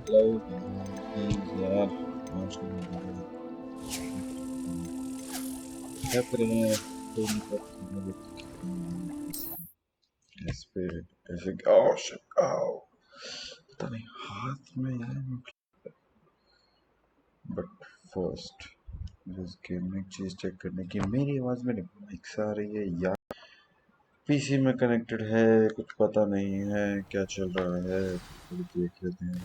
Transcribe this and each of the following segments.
Hello please यार आज के दिन क्या करें कोई नहीं कर इस पे ऐसे ओह शिट आओ पता नहीं हाथ में है बट फर्स्ट इस गेम में एक चीज चेक करने की मेरी आवाज मेरे माइक से आ रही है या पीसी में कनेक्टेड है कुछ पता नहीं है क्या चल रहा है तो देख लेते हैं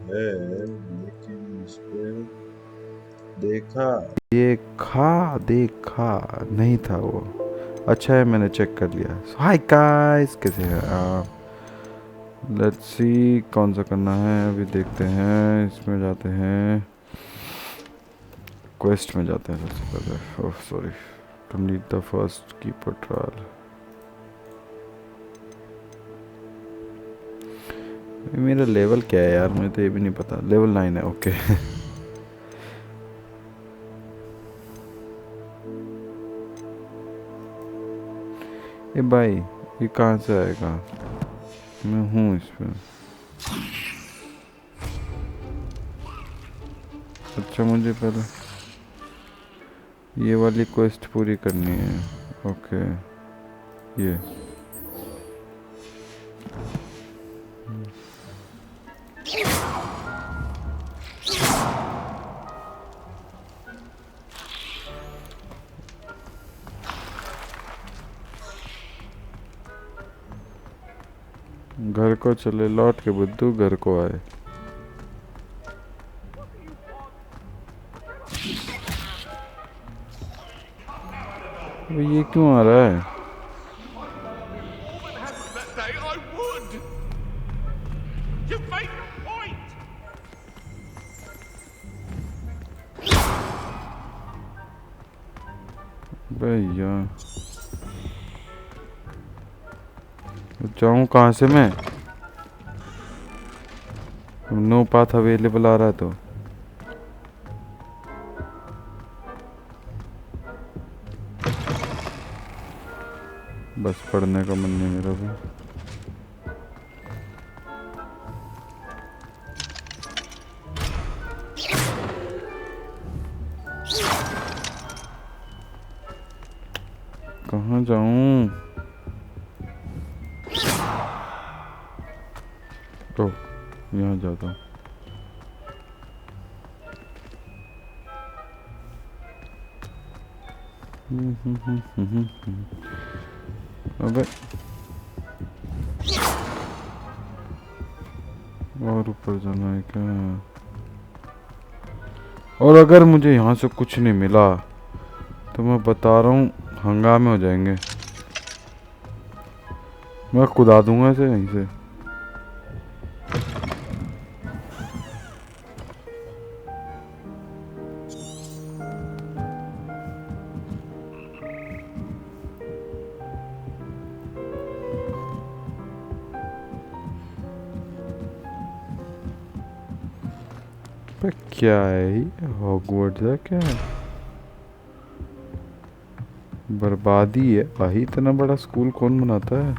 है लेकिन इस पे देखा देखा नहीं था वो अच्छा है मैंने चेक कर लिया हाय गाइस कैसे हैं आप लेट्स सी कौन सा करना है अभी देखते हैं इसमें जाते हैं क्वेस्ट में जाते हैं सबसे पहले oh sorry complete the first keeper trial मेरा लेवल क्या है यार मुझे तो ये भी नहीं पता लेवल 9 है ओके ये भाई ये कहाँ से आएगा मैं हूँ इसमें अच्छा मुझे पहले ये वाली क्वेस्ट पूरी करनी है ओके ये घर को चले लौट के बुद्धू घर को आए ये क्यों आ रहा है भैया जाऊँ कहाँ से मैं नो पाथ अवेलेबल आ रहा है तो बस पढ़ने का मन नहीं मेरा भी कहाँ जाऊँ तो यहाँ जाता हूँ अबे और ऊपर जाना है क्या और अगर मुझे यहाँ से कुछ नहीं मिला तो मैं बता रहा हूँ हंगामे हो जाएंगे मैं कुदा दूंगा इसे यहीं से क्या है हॉगवर्ट्स है क्या बर्बादी है भाई इतना बड़ा स्कूल कौन बनाता है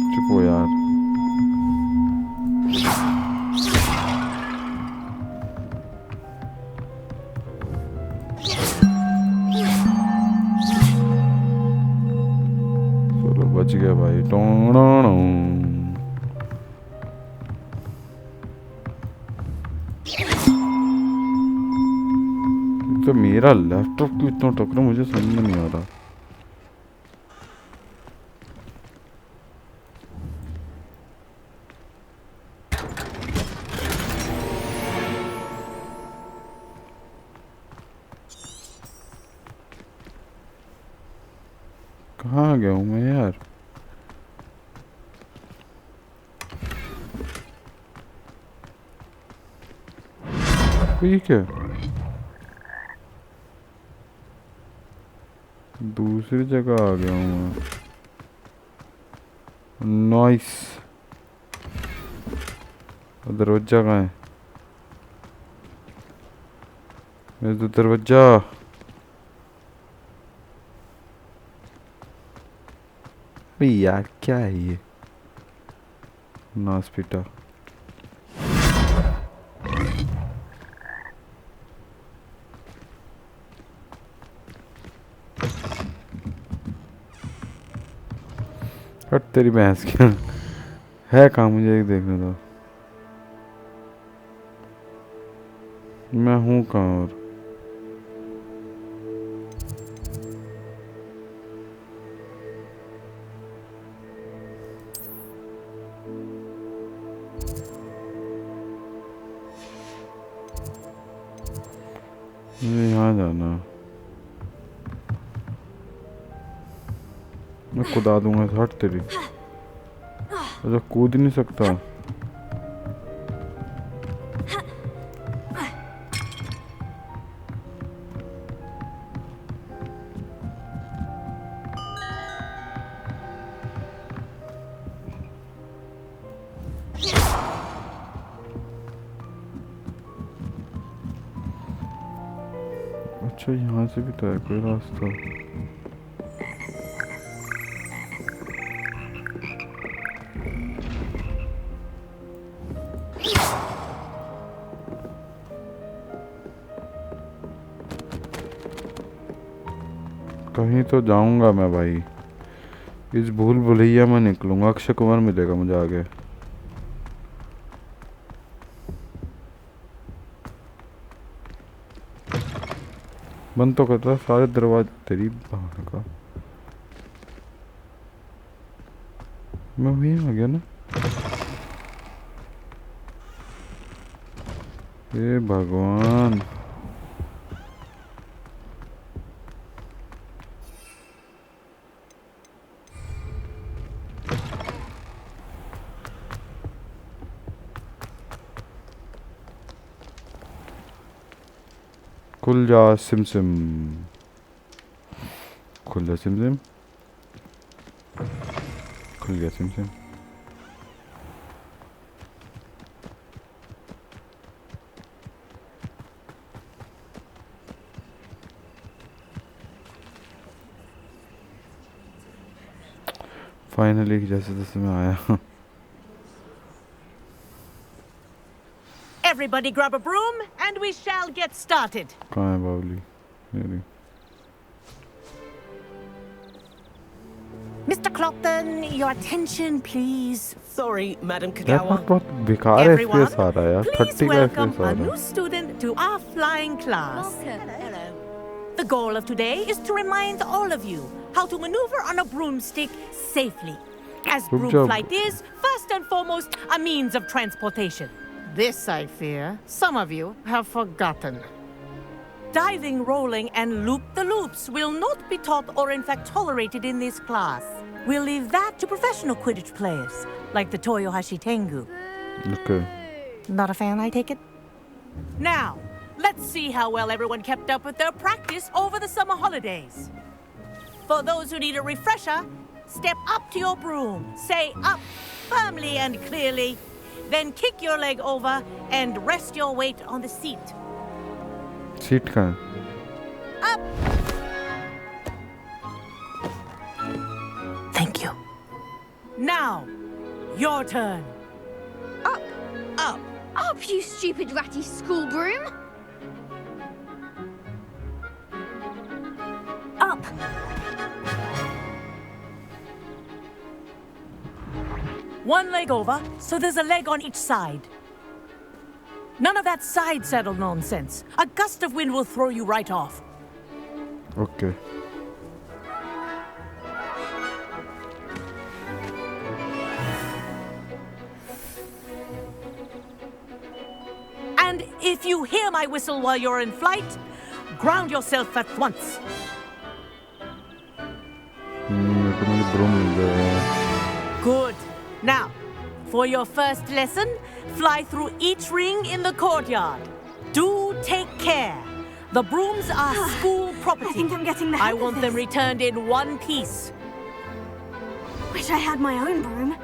चुप हो यार चलो बच गया भाई तो मेरा लैपटॉप क्यों इतना टकरा मुझे समझ में नहीं आ रहा कहाँ गया हूँ मैं यार ठीक है दूसरी जगह आ गया हूँ मैं नाइस दरवाजा कहाँ है मेरे तो दरवाजा यार क्या है ये नासपीटा हट तेरी भैंस क्या है कहाँ मुझे एक देखने दो मैं हूँ कहाँ और मुझे यहाँ जाना मैं कूदा दूंगा हट तेरी अच्छा कूद नहीं सकता अच्छा यहाँ से भी तो है कोई रास्ता कहीं तो जाऊंगा मैं भाई इस भूल भुलैया में निकलूंगा अक्षय कुमार मिलेगा मुझे आगे बंद तो करता सारे दरवाजे तेरी बाहर का मैं वहीं आ गया ना हे भगवान खुल जा सिम सिम खुल जा सिम सिम खुल गया सिम सिम फाइनली जैसे जैसे मैं आया Everybody grab a broom and we shall get started. कहाँ है बावली मेरी Mr. Clopton, your attention please. Sorry, Madam यार Kagawa. बहुत बेकार है Everyone, FPS आ रहा है यार please 30 का welcome FPS आ a रहा new है student to our flying class. Hello. The goal of today is to remind all of you how to maneuver on a broomstick safely. As Good broom job. flight is, first and foremost, a means of transportation. This, I fear, some of you have forgotten. Diving, rolling, and loop-the-loops will not be taught or in fact tolerated in this class. We'll leave that to professional Quidditch players, like the Toyohashi Tengu. okay Not a fan, I take it? Now, let's see how well everyone kept up with their practice over the summer holidays. For those who need a refresher, step up to your broom, say up firmly and clearly, then kick your leg over and rest your weight on the seat. Seat कहाँ है Up! Thank you. Now, your turn. Up, Up. up, you stupid ratty school broom! Up! One leg over, so there's a leg on each side. None of that side saddle nonsense. A gust of wind will throw you right off. okay And if you hear my whistle while you're in flight, ground yourself at once. मेरे को मेरी broom मिल जाएगा Good. Now, for your first lesson, fly through each ring in the courtyard. Do take care. The brooms are school property. I think I'm getting the I hang of want them this. returned in one piece. Wish I had my own broom.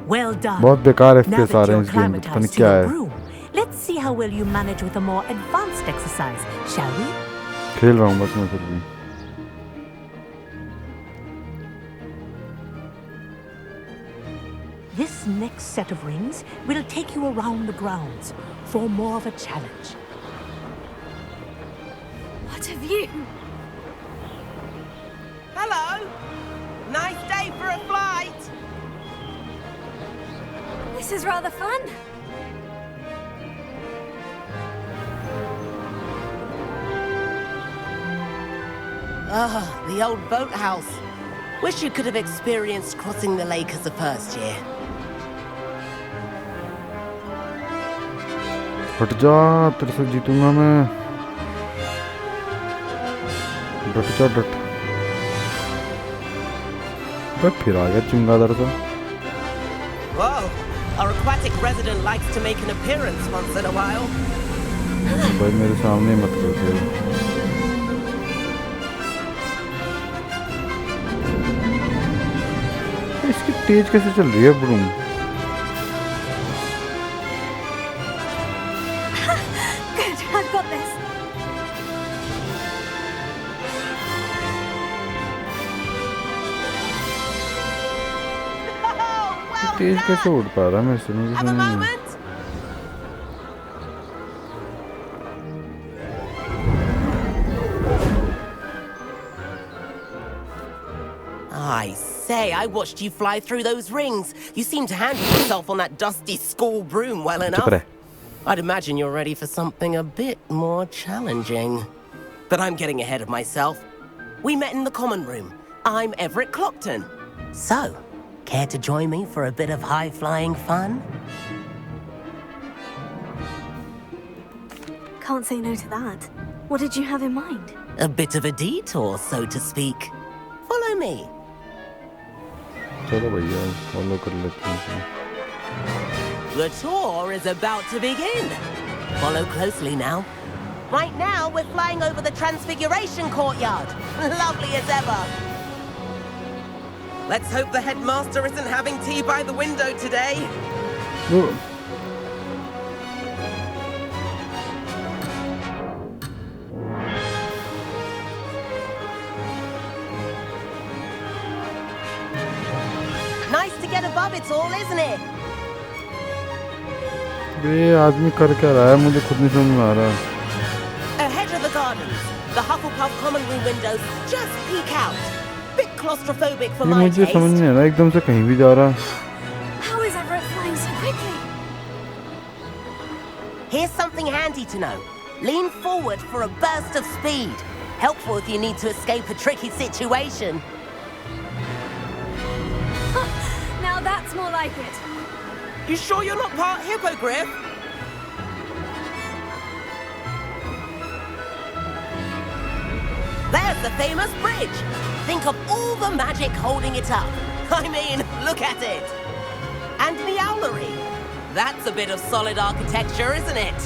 Well done. बहुत बेकार Now FPS uh that रहे हैं you're इस game में, पता नहीं acclimatized to क्या your है. broom, let's see how well you manage with a more advanced exercise, shall we? खेल रहा हूँ बस मैं फिर भी. This next set of rings will take you around the grounds for more of a challenge. What a view! Hello. Nice day for a flight. This is rather fun. Ah, the old boathouse. Wish you could have experienced crossing the lake as a first year. हट जा, तेरे से जीतूंगा मैं. डट जा डट. फिर आ गया चुंगादड़ सा. Whoa, our aquatic resident likes to make an appearance once in a while. भाई मेरे सामने मत कर दे. इसकी तेज कैसे चल रही है broom? Good, I've got this. तेज कैसे उड़ पा रहा है मेरे से? मुझे Have a समझ नहीं. moment. I say, I watched you fly through those rings. You seem to handle yourself on that dusty school broom well चुप enough. रहे. I'd imagine you're ready for something a bit more challenging. But I'm getting ahead of myself. We met in the common room. I'm Everett Clockton. So, care to join me for a bit of high-flying fun? Can't say no to that. What did you have in mind? A bit of a detour, so to speak. Follow me. चलो भैया follow कर लेते हैं. The tour is about to begin. Follow closely now. Right now, we're flying over the Transfiguration Courtyard. Lovely as ever. Let's hope the headmaster isn't having tea by the window today. वो Nice to get above it all, isn't it? ये आदमी कर क्या रहा है? मुझे खुद नहीं समझ में आ रहा. Ahead of the gardens, the Hufflepuff common room windows just peek out. Bit claustrophobic for ये my मुझे समझ taste. नहीं आ रहा, एकदम से कहीं भी जा रहा. How is Everett flying so quickly? Here's something handy to know. Lean forward for a burst of speed. Helpful if you need to escape a tricky situation. Now that's more like it. You sure you're not part hippogriff? There's the famous bridge. Think of all the magic holding it up. I mean, look at it. And the owlery. That's a bit of solid architecture, isn't it?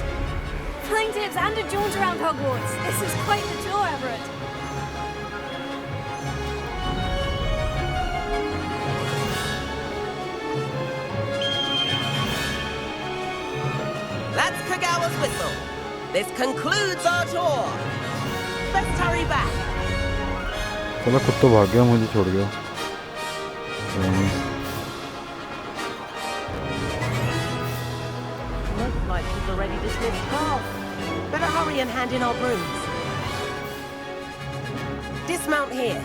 Flying tips and a jaunt around Hogwarts. This is quite the tour, Everett. That's Kagawa's whistle. This concludes our tour. Let's hurry back. चला खुद तो भाग गया, मुझे छोड़ गया. Looks like he's already dismissed class. Better hurry and hand in our brooms. Dismount here.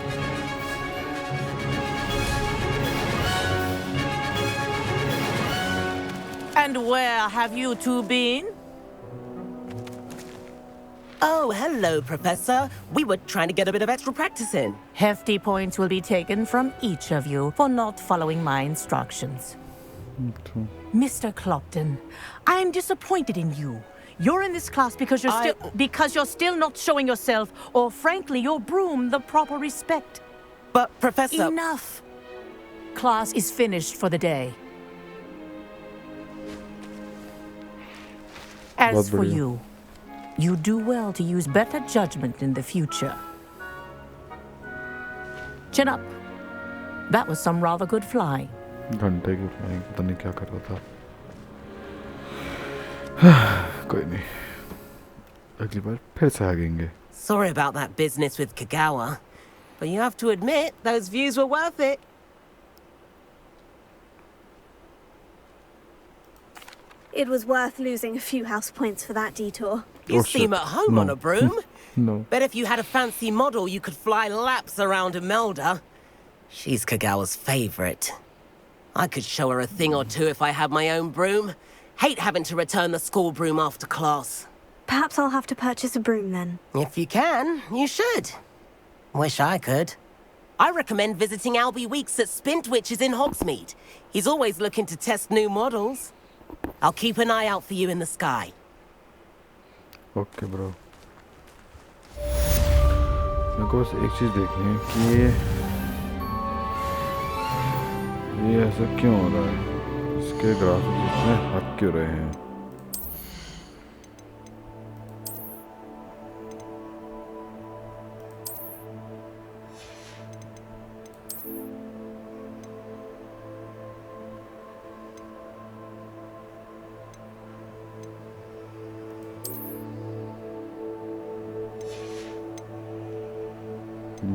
And where have you two been? Oh, hello, Professor. We were trying to get a bit of extra practice in. Hefty points will be taken from each of you for not following my instructions. Mr. Clopton, I'm disappointed in you. You're in this class because you're still not showing yourself, or frankly, your broom the proper respect. But, Professor... Enough. Class is finished for the day. As for you, you do well to use better judgment in the future. Chin up. That was some rather good flying. घंटे की flying, पता नहीं क्या कर रहा था। कोई नहीं, अगली बार फिर से आगेंगे। Sorry about that business with Kagawa, but you have to admit those views were worth it. It was worth losing a few house points for that detour. You Oh, seem shit. at home No. on a broom. No. Bet if you had a fancy model, you could fly laps around Imelda. She's Kagawa's favorite. I could show her a thing or two if I had my own broom. Hate having to return the school broom after class. Perhaps I'll have to purchase a broom then. If you can, you should. Wish I could. I recommend visiting Albie Weeks at Spintwitches in Hogsmeade. He's always looking to test new models. I'll keep an eye out for you in the sky. Okay, bro. मेरे को बस एक चीज़ देखनी है कि ये ऐसा क्यों हो रहा है, इसके ग्राफिक्स इतने हट क्यों रहे हैं।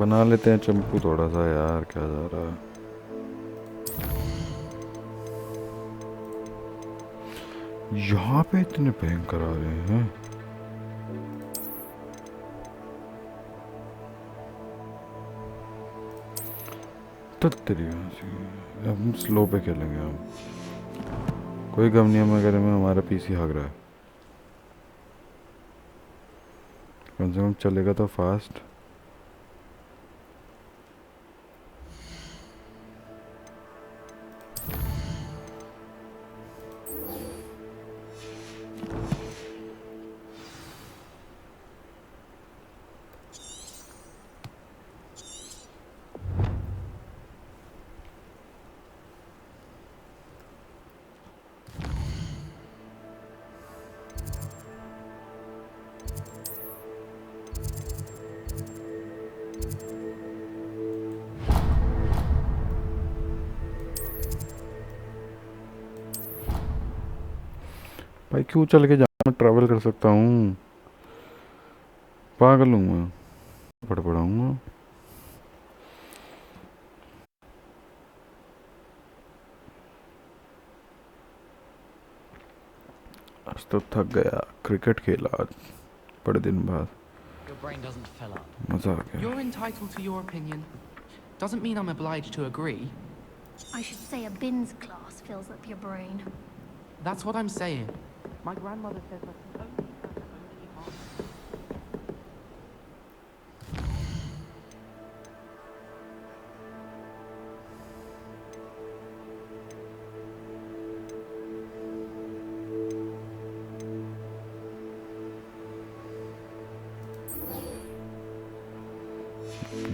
बना लेते हैं चंपू थोड़ा सा यार, क्या जा रहा है। यहाँ पे इतने भयंकर आ रहे हैं। हम स्लो पे खेलेंगे हम, कोई गम नहीं हमें, में हमारा पीसी भाग रहा है, कम से कम चलेगा तो फास्ट। भाई क्यों चल के मैं ट्रैवल कर सकता हूँ, पागल हूँ मैं, पड़ाऊँगा। आज तो थक गया, क्रिकेट खेला आज बड़े दिन बाद, मजा आ गया। You're entitled to your opinion. Doesn't mean I'm obliged to agree. I should say a bins class fills up your brain. That's what I'm saying. My grandmother says I can only harm.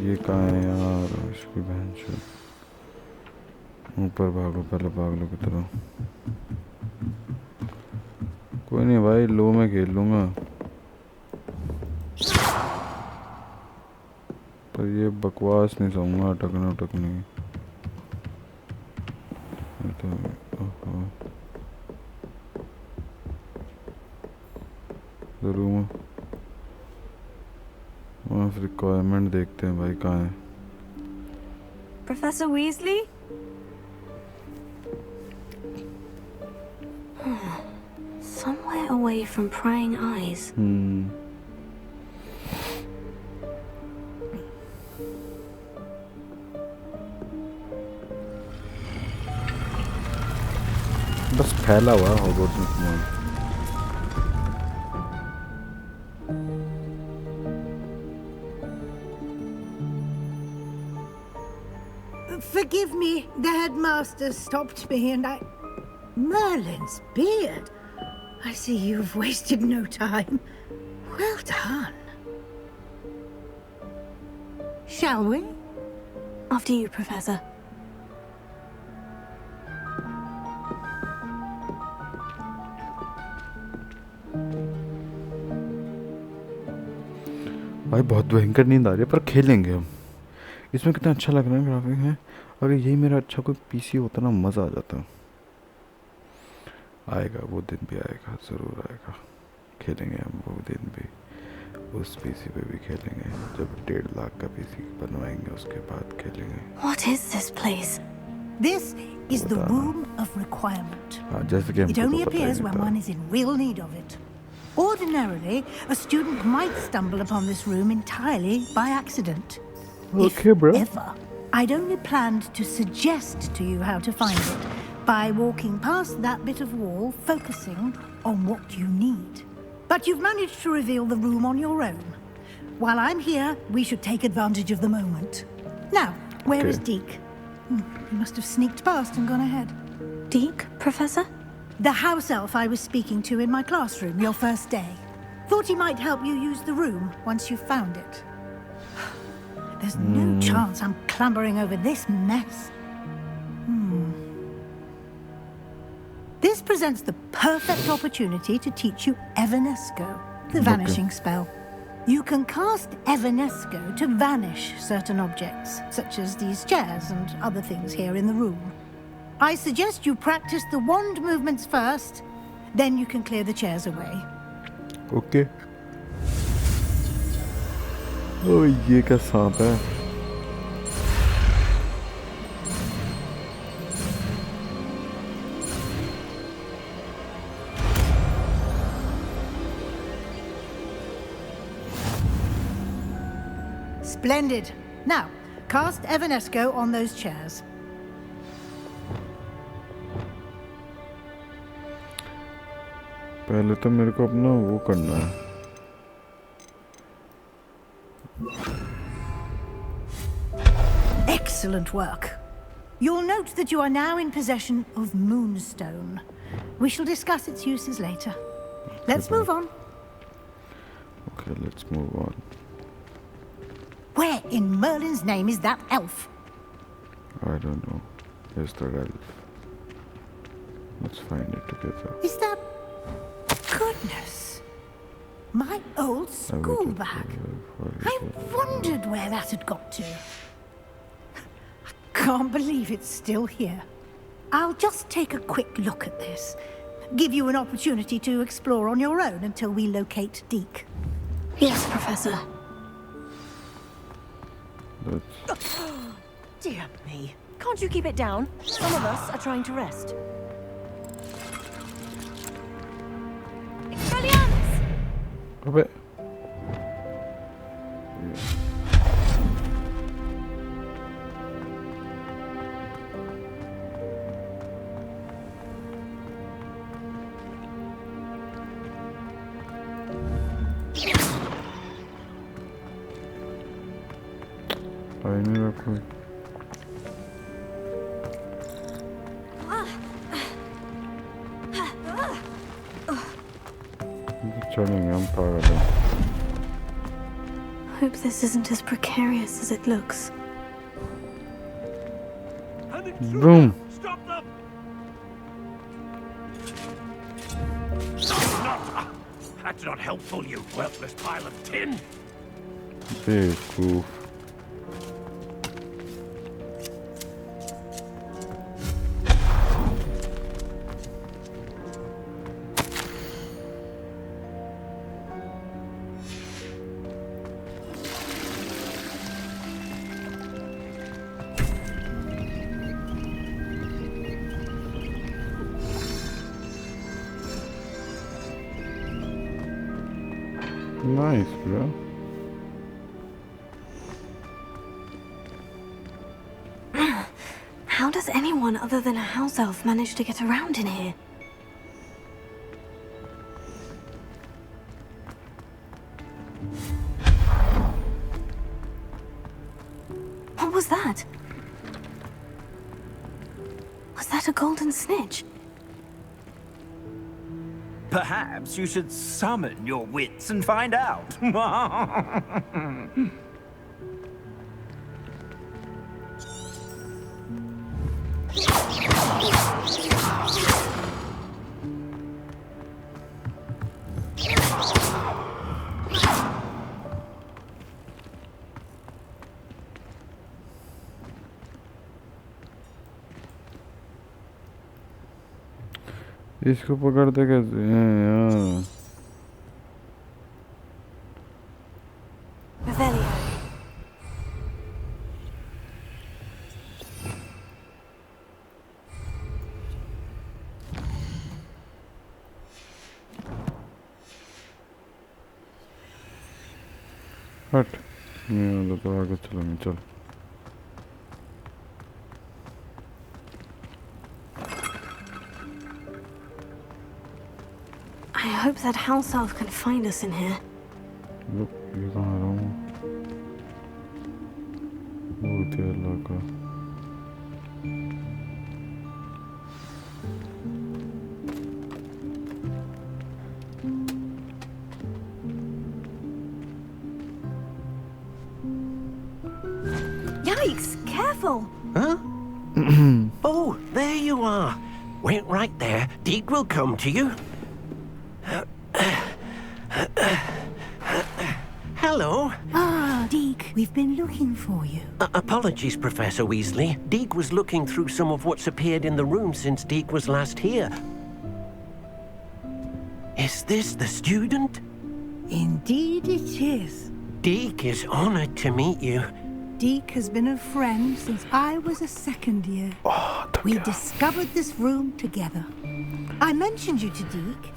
ये कहाँ है यार, इसकी बहन से ऊपर भागो, पहले पागलों की तरह। कोई नहीं भाई, लो मैं खेल लूँगा, पर ये बकवास नहीं सहूँगा, अटकना उटकनी। ज़रूर रिक्वायरमेंट देखते हैं भाई, कहाँ है Professor Weasley? Somewhere away from prying eyes. बस फैला हुआ है हॉगवर्ट्स में सामान। Forgive me, the headmaster stopped me and I... Merlin's beard. I see you've wasted no time. Well done. Shall we? After you, Professor. भाई बहुत भयंकर नींद आ रही है, पर खेलेंगे हम। इसमें कितना अच्छा लग रहा है ग्राफिक है। अगर यही मेरा अच्छा कोई पीसी होता ना मज़ा आ जाता। आएगा वो दिन भी आएगा, ज़रूर आएगा। खेलेंगे हम वो दिन भी, उस पीसी पे भी खेलेंगे। जब 1.5 लाख का पीसी बनवाएंगे उसके बाद खेलेंगे। What is this place? This is the room of requirement. हाँ, जैसे कि It हमको only तो पता ही appears नहीं when था। one is in real need of it. Ordinarily, a student might stumble upon this room entirely by accident. Okay, if bro. ever, I'd only planned to suggest to you how to find it by walking past that bit of wall, focusing on what you need. But you've managed to reveal the room on your own. While I'm here, we should take advantage of the moment. Now, where is Deke? He must have sneaked past and gone ahead. Deke, Professor? The house elf I was speaking to in my classroom your first day. Thought he might help you use the room once you've found it. There's no chance I'm clambering over this mess. This presents the perfect opportunity to teach you Evanesco, the vanishing spell. You can cast Evanesco to vanish certain objects, such as these chairs and other things here in the room. I suggest you practice the wand movements first, then you can clear the chairs away. Okay. Oh, ये क्या सांप है? Splendid. Now, cast Evanesco on those chairs. पहले तो मेरे को अपना वो करना है। Excellent work. You'll note that you are now in possession of Moonstone. We shall discuss its uses later. Let's move on. Okay, let's move on. Where in Merlin's name is that elf? I don't know. Here's the elf. Let's find it together. Is that... Goodness. My old school bag. I wondered where that had got to. I can't believe it's still here. I'll just take a quick look at this. Give you an opportunity to explore on your own until we locate Deke. Yes, Professor. Dear me. Can't you keep it down? Some of us are trying to rest. Expelliarmus! अबे आई नहीं रखो। चलेंगे हम पागल हैं। Hope this isn't as precarious as it looks. Boom. Stop them! That's not helpful, you worthless pile of tin! बेवकूफ। Nice, bro. How does anyone other than a house elf manage to get around in here? What was that? Was that a golden snitch? Perhaps you should summon your wits and find out. इसको पकड़ते कैसे हैं यार? Revelio. हट, नहीं तो आगे चलेंगे, चल। I hope that house elf can find us in here. ये कहाँ आ रहा हूँ? बहुत ही अल्लाह का। Yikes! Careful! Huh? Oh, there you are. Wait right there. Deke will come to you. Hello. Ah, Deke, we've been looking for you. Apologies, Professor Weasley. Deke was looking through some of what's appeared in the room since Deke was last here. Is this the student? Indeed it is. Deke is honored to meet you. Deke has been a friend since I was a second year. We discovered this room together. I mentioned you to Deke.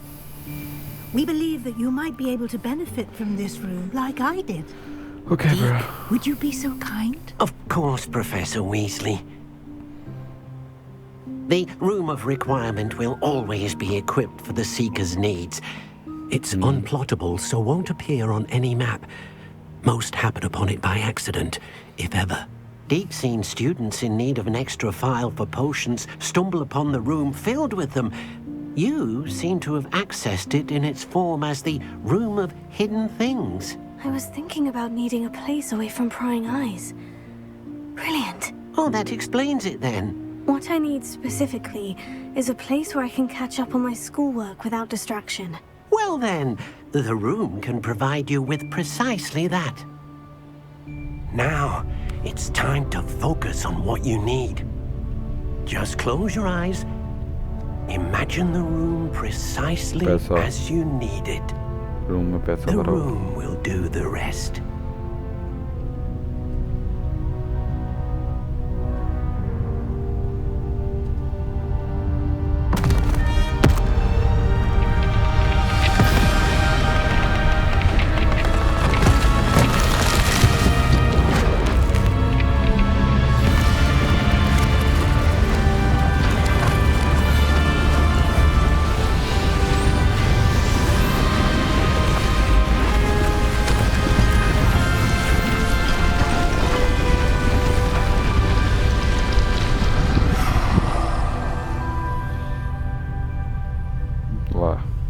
We believe that you might be able to benefit from this room like I did. Okay, bro. Deke, would you be so kind? Of course, Professor Weasley. The Room of Requirement will always be equipped for the Seeker's needs. It's unplottable, so won't appear on any map. Most happen upon it by accident, if ever. Deke's seen students in need of an extra file for potions stumble upon the room filled with them. You seem to have accessed it in its form as the Room of Hidden Things. I was thinking about needing a place away from prying eyes. Brilliant. Oh, that explains it then. What I need specifically is a place where I can catch up on my schoolwork without distraction. Well then, the room can provide you with precisely that. Now, it's time to focus on what you need. Just close your eyes. Imagine the room precisely as you need it. The room will do the rest.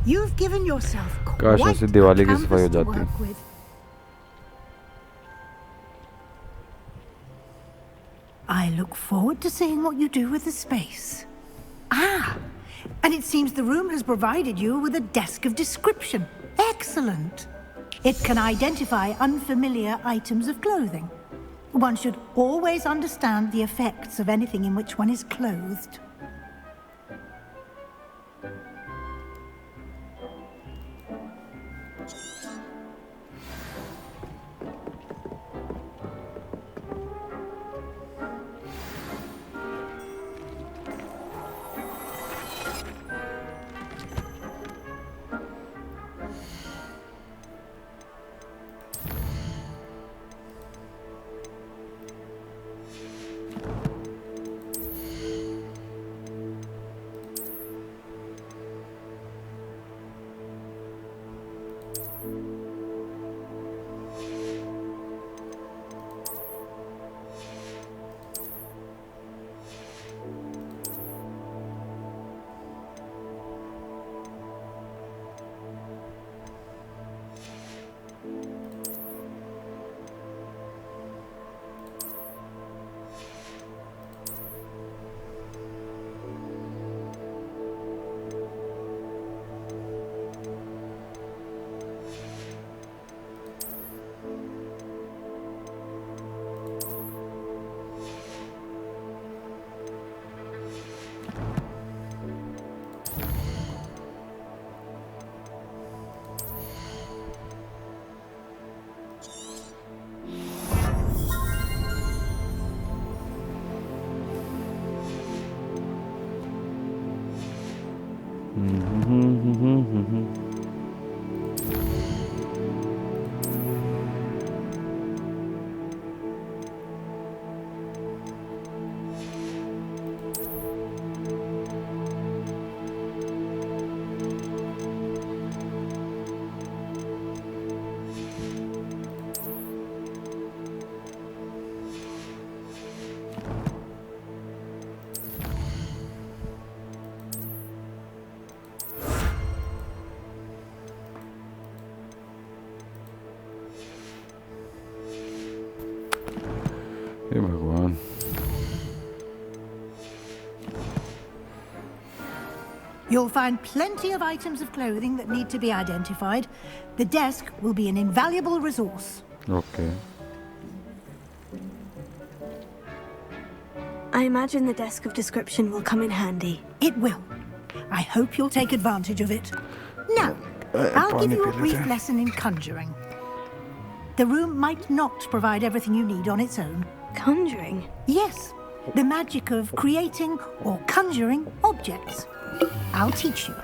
You've given yourself काश quite ऐसे Diwali a की सफाई हो canvas to जाती। work with. I look forward to seeing what you do with the space. Ah, and it seems the room has provided you with a desk of description. Excellent. It can identify unfamiliar items of clothing. One should always understand the effects of anything in which one is clothed. हे भगवान You'll find plenty of items of clothing that need to be identified. The desk will be an invaluable resource. Okay. I imagine the desk of description will come in handy. It will. I hope you'll take advantage of it. Now, I'll give you a brief lesson in conjuring. The room might not provide everything you need on its own. Conjuring? Yes, the magic of creating or conjuring objects. I'll teach you.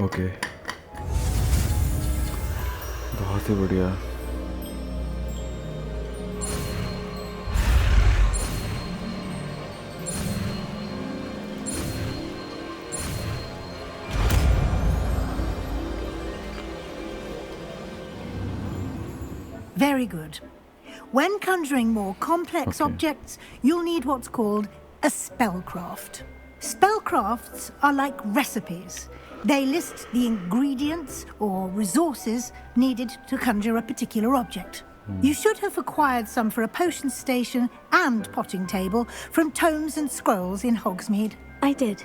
Okay. बहुत ही बढ़िया. Very good. When conjuring more complex objects, you'll need what's called a spellcraft. Spellcrafts are like recipes. They list the ingredients or resources needed to conjure a particular object. You should have acquired some for a potion station and potting table from tomes and scrolls in Hogsmeade. I did.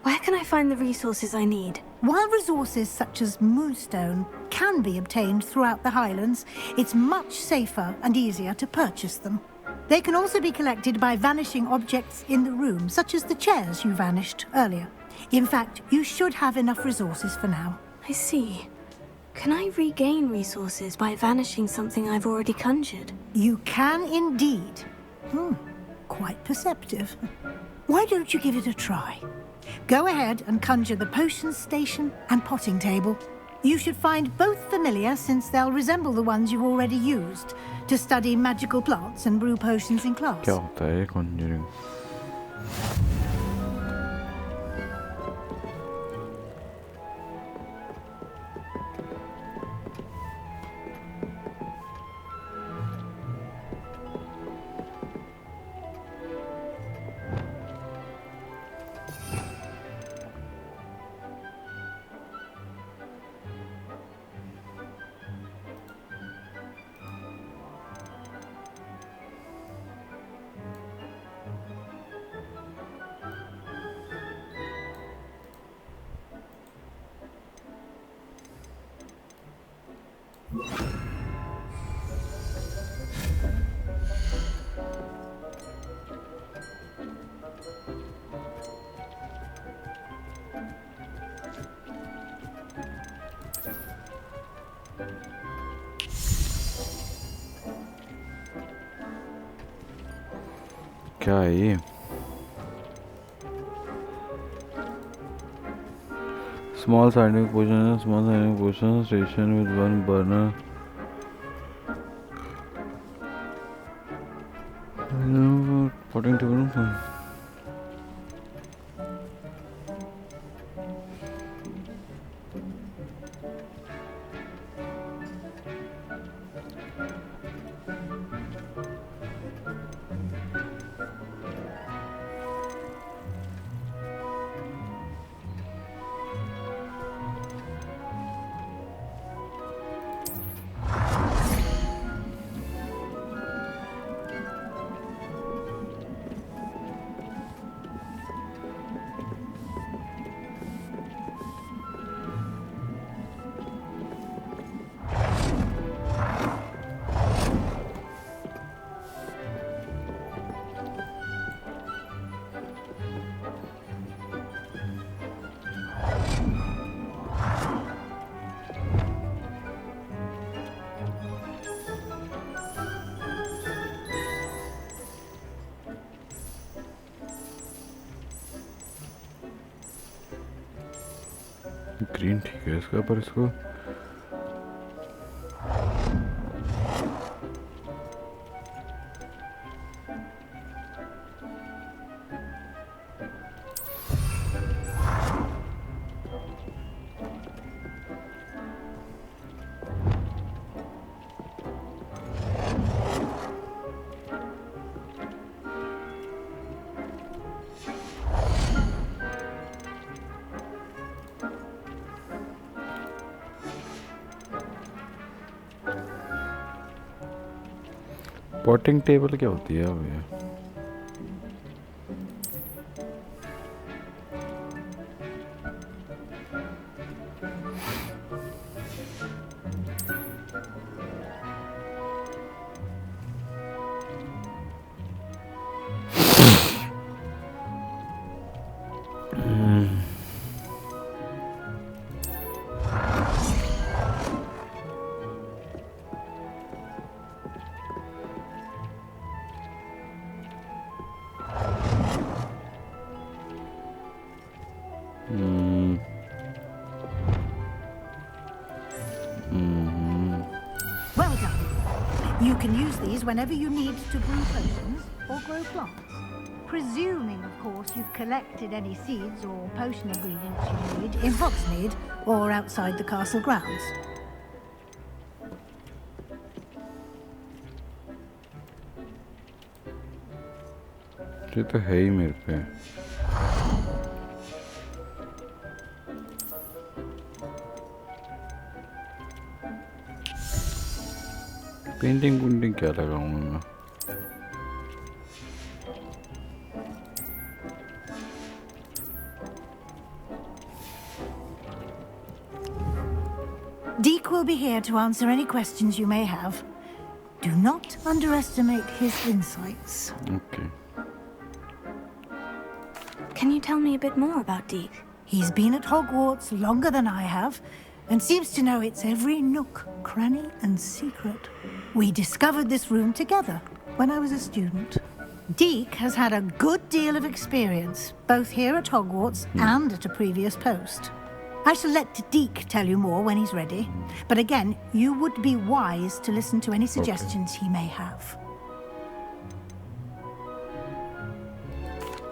Where can I find the resources I need? While resources such as moonstone can be obtained throughout the Highlands, it's much safer and easier to purchase them. They can also be collected by vanishing objects in the room, such as the chairs you vanished earlier. In fact, you should have enough resources for now. I see. Can I regain resources by vanishing something I've already conjured? You can indeed. Quite perceptive. Why don't you give it a try? Go ahead and conjure the potion station and potting table. You should find both familiar, since they'll resemble the ones you've already used to study magical plants and brew potions in class. क्या होता है conjuring? क्या है ये? Small scientific potion station with one burner. Potting table. Green ठीक है इसका, पर इसको पॉटिंग टेबल क्या होती है भैया? Well done. You can use these whenever you need to brew potions or grow plants. Presuming, of course, you've collected any seeds or potion ingredients you need in Hogsmeade or outside the castle grounds. ये तो है ही मेरे पे। Painting क्या लगाऊंगा मैं? Deke will be here to answer any questions you may have. Do not underestimate his insights. Okay. Can you tell me a bit more about Deke? He's been at Hogwarts longer than I have, and seems to know its every nook, cranny, and secret. We discovered this room together when I was a student. Deke has had a good deal of experience, both here at Hogwarts and at a previous post. I shall let Deke tell you more when he's ready, but again, you would be wise to listen to any suggestions he may have.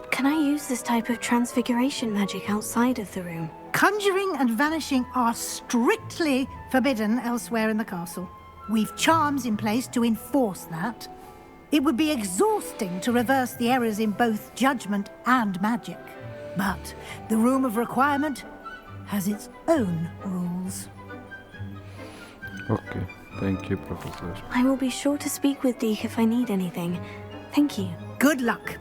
Can I use this type of transfiguration magic outside of the room? Conjuring and vanishing are strictly forbidden elsewhere in the castle. We've charms in place to enforce that. It would be exhausting to reverse the errors in both judgment and magic. But the Room of Requirement has its own rules. Okay, thank you, Professor. I will be sure to speak with Deke if I need anything. Thank you. Good luck.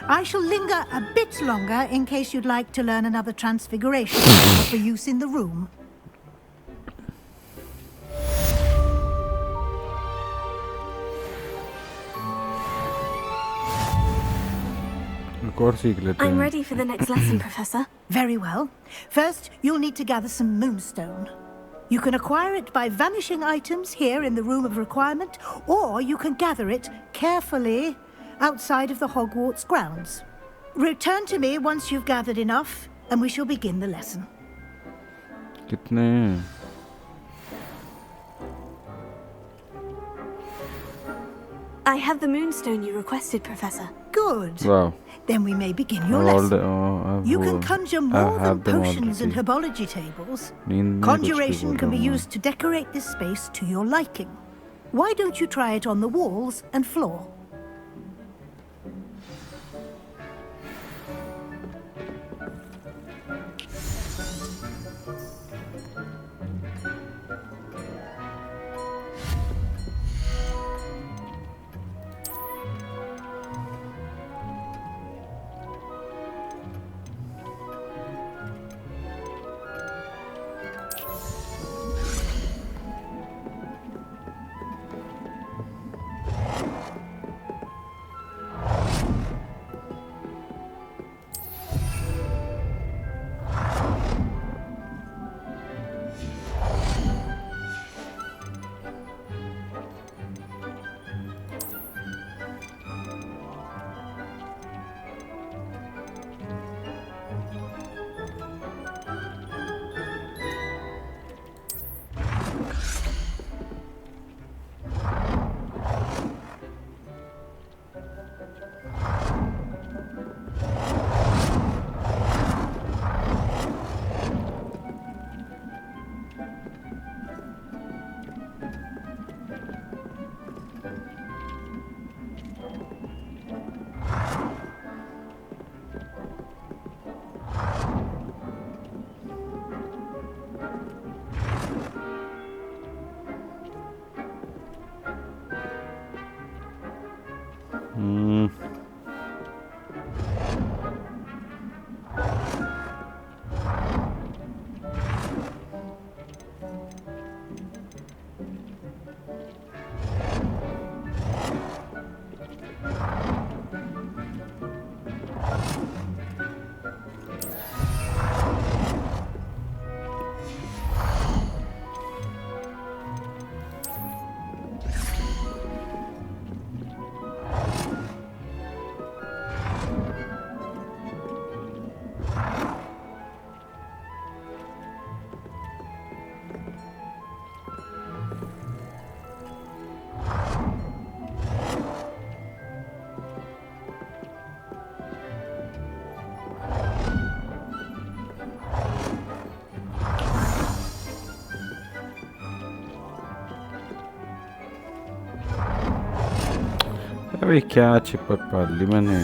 I shall linger a bit longer in case you'd like to learn another transfiguration for use in the room. I'm ready for the next lesson, Professor. Very well. First, you'll need to gather some moonstone. You can acquire it by vanishing items here in the Room of Requirement, or you can gather it carefully outside of the Hogwarts grounds. Return to me once you've gathered enough, and we shall begin the lesson. कितने? I have the moonstone you requested, Professor. Good. Wow. Then we may begin your lesson. You can conjure more than potions and herbology tables. Conjuration can be used to decorate this space to your liking. Why don't you try it on the walls and floor? अभी क्या चिपक पाली मैंने